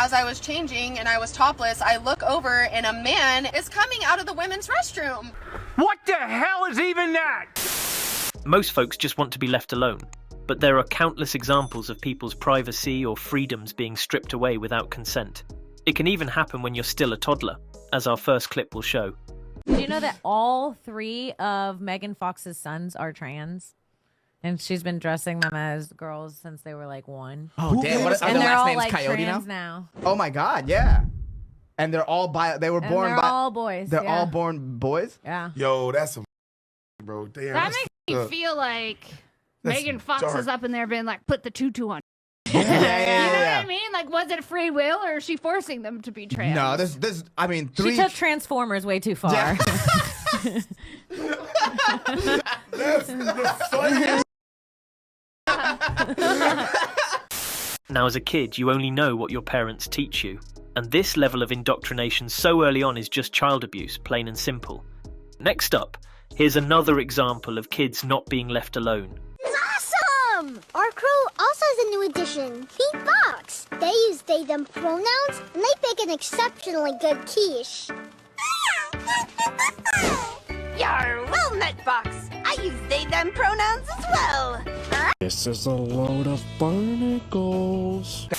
as I was changing and I was topless, I look over and a man is coming out of the women's restroom. What the hell is even that? Most folks just want to be left alone, but there are countless examples of people's privacy or freedoms being stripped away without consent. It can even happen when you're still a toddler, as our first clip will show. Do you know that all 3 of Megan Fox's sons are trans? And she's been dressing them as girls since they were like 1. Oh, damn. What, are And the they're last all names like Coyote trans now? now. Oh my God, yeah. And they're all they were And born they're by all boys. They're yeah. all born boys? Yeah. Yo, that's some bro. Damn. That that's makes fucked me up. feel like That's Megan Fox dark. is up in there being like, put the tutu on. Yeah, You know yeah. what I mean? Like, was it free will or is she forcing them to be trans? No, this. I mean, 3. She took Transformers way too far. Yeah. That's the funniest. Now, as a kid, you only know what your parents teach you, and this level of indoctrination so early on is just child abuse, plain and simple. Next up, here's another example of kids not being left alone. It's awesome! Our crew also has a new addition, Beatbox. They use they, them pronouns, and they bake an exceptionally good quiche. Yar, well, Nutbox. I use they, them pronouns as well. This is a load of barnacles.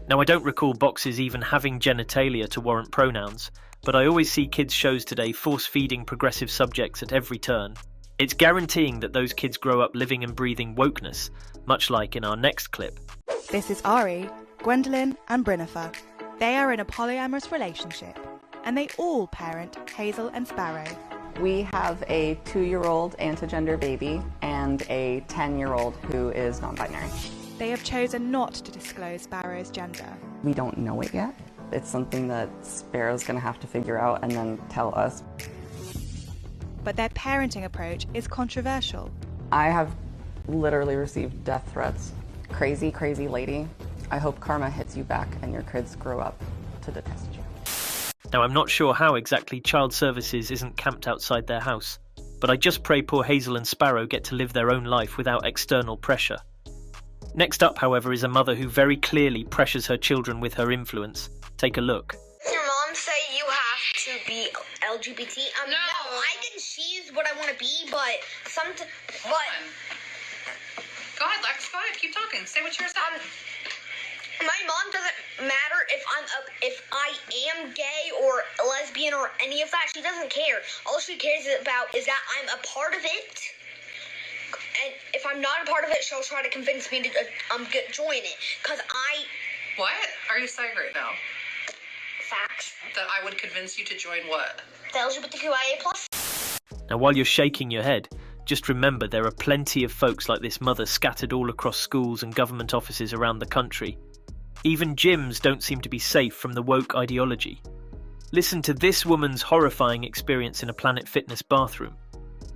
Now, I don't recall boxes even having genitalia to warrant pronouns, but I always see kids' shows today force-feeding progressive subjects at every turn. It's guaranteeing that those kids grow up living and breathing wokeness, much like in our next clip. This is Ari, Gwendolyn and Brinifer. They are in a polyamorous relationship, and they all parent Hazel and Sparrow. We have a 2-year-old antigender baby and a 10-year-old who is non-binary. They have chosen not to disclose Sparrow's gender. We don't know it yet. It's something that Sparrow's going to have to figure out and then tell us. But their parenting approach is controversial. I have literally received death threats. Crazy, crazy lady. I hope karma hits you back and your kids grow up to detest you. Now, I'm not sure how exactly child services isn't camped outside their house, but I just pray poor Hazel and Sparrow get to live their own life without external pressure. Next up, however, is a mother who very clearly pressures her children with her influence. Take a look. Your mom say you have to be LGBT? No, I can choose what I want to be, but Go ahead, Lex. Go ahead. Keep talking. Say what you're saying. My mom doesn't matter if I am gay or lesbian or any of that. She doesn't care. All she cares about is that I'm a part of it. And if I'm not a part of it, she'll try to convince me to join it. What are you saying right now? Facts. That I would convince you to join what? The LGBTQIA+. Now, while you're shaking your head, just remember there are plenty of folks like this mother scattered all across schools and government offices around the country. Even gyms don't seem to be safe from the woke ideology. Listen to this woman's horrifying experience in a Planet Fitness bathroom.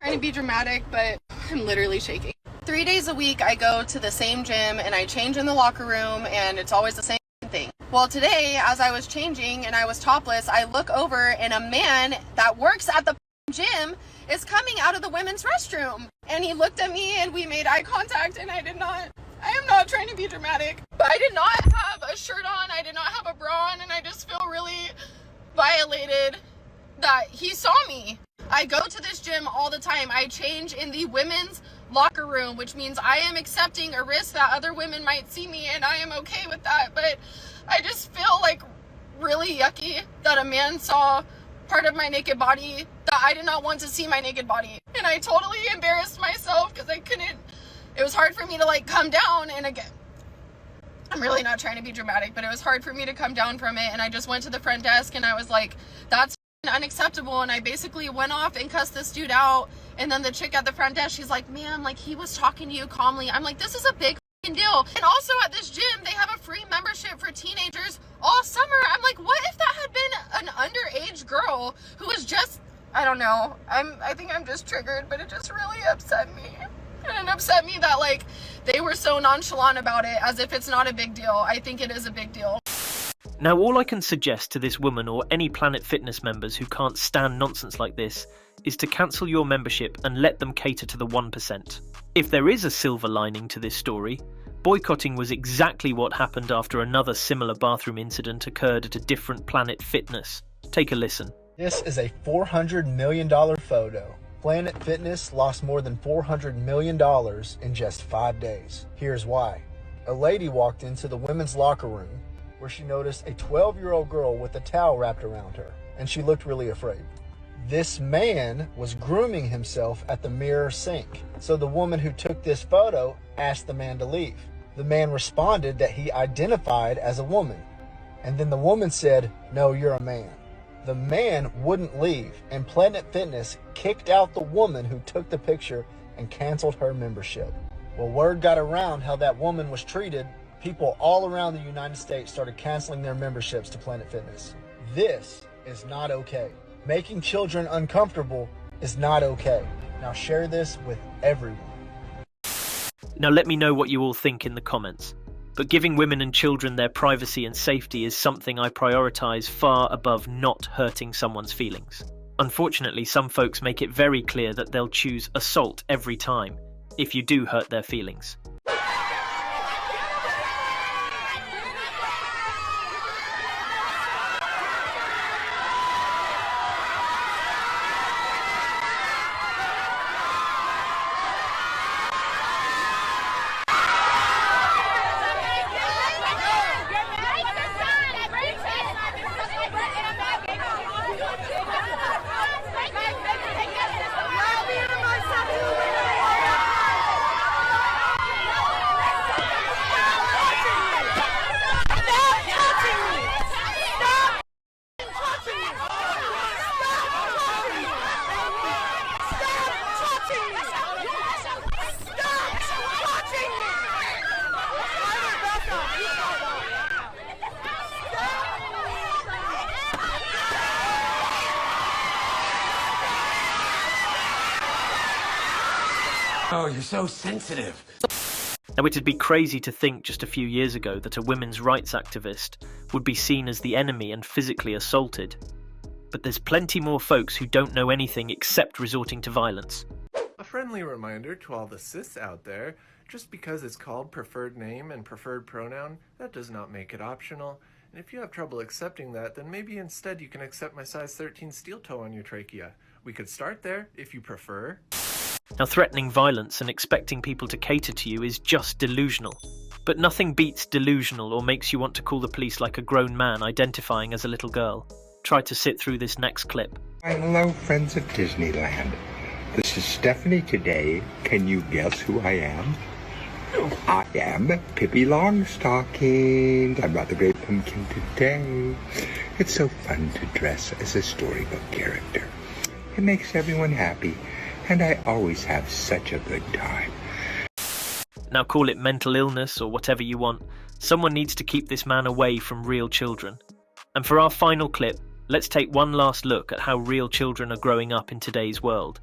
Trying to be dramatic, but I'm literally shaking. 3 days a week, I go to the same gym and I change in the locker room, and it's always the same thing. Well, today, as I was changing and I was topless, I look over and a man that works at the gym is coming out of the women's restroom. And he looked at me and we made eye contact, and I am not trying to be dramatic, but I did not have a shirt on, I did not have a bra on, and I just feel really violated that he saw me. I go to this gym all the time. I change in the women's locker room, which means I am accepting a risk that other women might see me, and I am okay with that. But I just feel like really yucky that a man saw part of my naked body that I did not want to see my naked body. And I totally embarrassed myself because I couldn't, it was hard for me to like come down. And again, I'm really not trying to be dramatic, but it was hard for me to come down from it. And I just went to the front desk and I was like, that's unacceptable. And I basically went off and cussed this dude out. And then the chick at the front desk, she's like, ma'am, like he was talking to you calmly. I'm like, this is a big deal. And also at this gym, they have a free membership for teenagers all summer. I'm like, what if that had been an underage girl who was just, I don't know. I think I'm just triggered, but it just really upset me. And it upset me that like they were so nonchalant about it as if it's not a big deal. I think it is a big deal. Now, all I can suggest to this woman or any Planet Fitness members who can't stand nonsense like this is to cancel your membership and let them cater to the 1%. If there is a silver lining to this story, Boycotting was exactly what happened after another similar bathroom incident occurred at a different Planet Fitness. Take a listen. This is a $400 million photo. Planet Fitness lost more than $400 million in just 5 days. Here's why. A lady walked into the women's locker room where she noticed a 12-year-old girl with a towel wrapped around her, and she looked really afraid. This man was grooming himself at the mirror sink. So the woman who took this photo asked the man to leave. The man responded that he identified as a woman. And then the woman said, "No, you're a man." The man wouldn't leave, and Planet Fitness kicked out the woman who took the picture and canceled her membership. Well, word got around how that woman was treated. People all around the United States started canceling their memberships to Planet Fitness. This is not okay. Making children uncomfortable is not okay. Now share this with everyone. Now let me know what you all think in the comments. But giving women and children their privacy and safety is something I prioritize far above not hurting someone's feelings. Unfortunately, some folks make it very clear that they'll choose assault every time if you do hurt their feelings. Oh, you're so sensitive. Now, it'd be crazy to think just a few years ago that a women's rights activist would be seen as the enemy and physically assaulted. But there's plenty more folks who don't know anything except resorting to violence. A friendly reminder to all the cis out there, just because it's called preferred name and preferred pronoun, that does not make it optional. And if you have trouble accepting that, then maybe instead you can accept my size 13 steel toe on your trachea. We could start there, if you prefer. Now, threatening violence and expecting people to cater to you is just delusional. But nothing beats delusional or makes you want to call the police like a grown man identifying as a little girl. Try to sit through this next clip. Hello, friends of Disneyland. This is Stephanie today. Can you guess who I am? I am Pippi Longstocking. I'm not the Great Pumpkin today. It's so fun to dress as a storybook character. It makes everyone happy, and I always have such a good time. Now, call it mental illness or whatever you want. Someone needs to keep this man away from real children. And for our final clip, let's take one last look at how real children are growing up in today's world.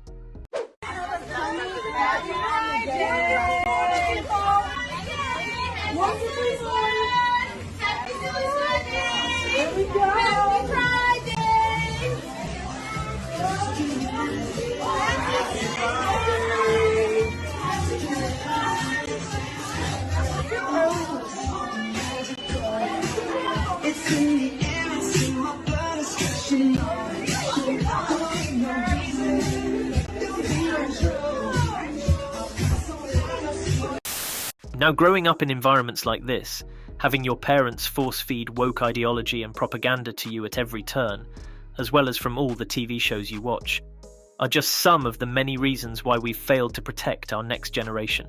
Now, growing up in environments like this, having your parents force-feed woke ideology and propaganda to you at every turn, as well as from all the TV shows you watch, are just some of the many reasons why we've failed to protect our next generation.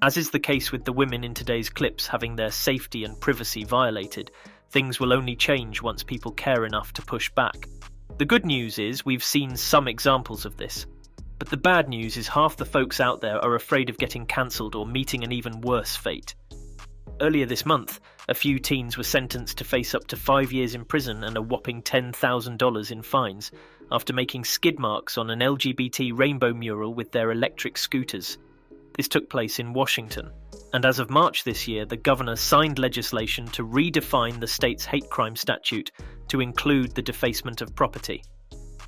As is the case with the women in today's clips having their safety and privacy violated, things will only change once people care enough to push back. The good news is we've seen some examples of this. But the bad news is half the folks out there are afraid of getting cancelled or meeting an even worse fate. Earlier this month, a few teens were sentenced to face up to 5 years in prison and a whopping $10,000 in fines after making skid marks on an LGBT rainbow mural with their electric scooters. This took place in Washington, and as of March this year, the governor signed legislation to redefine the state's hate crime statute to include the defacement of property.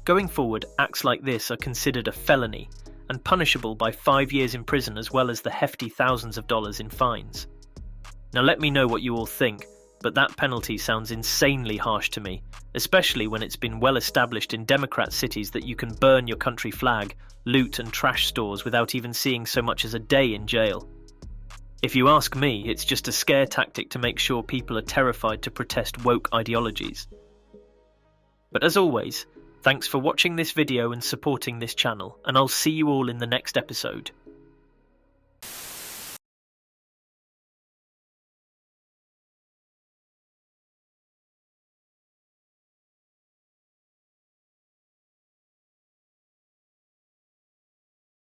Going forward, acts like this are considered a felony and punishable by 5 years in prison as well as the hefty thousands of dollars in fines. Now let me know what you all think, but that penalty sounds insanely harsh to me, especially when it's been well established in Democrat cities that you can burn your country flag, loot and trash stores without even seeing so much as a day in jail. If you ask me, it's just a scare tactic to make sure people are terrified to protest woke ideologies. But as always, thanks for watching this video and supporting this channel, and I'll see you all in the next episode.